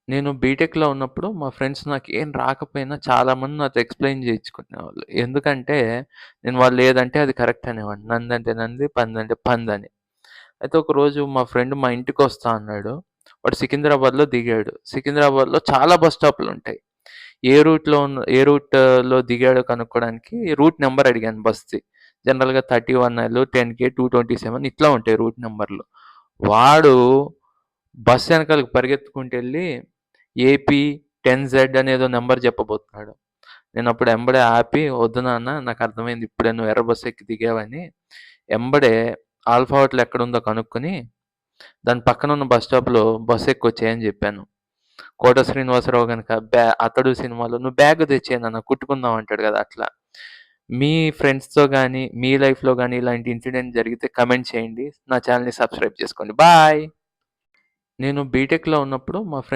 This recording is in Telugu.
నేను బీటెక్‌లో ఉన్నప్పుడు మా ఫ్రెండ్స్ నాకేం రాకపోయినా చాలామంది నాతో ఎక్స్‌ప్లెయిన్ చేయించుకునేవాళ్ళు. ఎందుకంటే నేను వాళ్ళు ఏదంటే అది కరెక్ట్ అనేవాడిని. నందంటే నంది, పందంటే పందని. అయితే ఒకరోజు మా ఫ్రెండ్ మా ఇంటికొస్తా అన్నాడు. వాడు సికింద్రాబాద్‌లో దిగాడు. సికింద్రాబాద్‌లో చాలా బస్ స్టాపులుంటాయి. ఏ రూట్‌లో దిగాడో కనుక్కోవడానికి రూట్ నంబర్ అడిగాను బస్‌ది. జనరల్‌గా 31L, 10K, 227 ఇట్లా ఉంటాయి రూట్ నంబర్‌లు. వాడు బస్ వెనకాలకి పరిగెత్తుకుంటెళ్ళి ఏపీ 10Z అనేదో నంబర్ చెప్పబోతున్నాడు. నేనప్పుడు ఎంబడే ఆపి, "వద్దు నాన్న నాకర్థమైంది ఇప్పుడే నువ్వు ఎర్ర బస్ ఎక్కి దిగావని." ఎంబడే ఆల్ఫా హోటల్ ఎక్కడుందో కనుక్కొని, దాని పక్కన ఉన్న బస్ స్టాప్‌లో బస్ ఎక్కొచ్చేయి అని చెప్పాను. కోట శ్రీనివాసరావు గనుక 'అతడు' సినిమాలో "నువ్వు బ్యాగ్ తెచ్చేయి నాన్న కుట్టుకుందాం" అంటాడు కదా! అట్లా. మీ ఫ్రెండ్స్‌తో గానీ, మీ లైఫ్‌లో గానీ ఇలాంటి ఇన్సిడెంట్ జరిగితే కామెంట్ చేయండి. నా ఛానెల్‌ని సబ్స్క్రైబ్ చేసుకోండి. బాయ్. నేను బీటెక్‌లో ఉన్నప్పుడు మా ఫ్రెండ్స్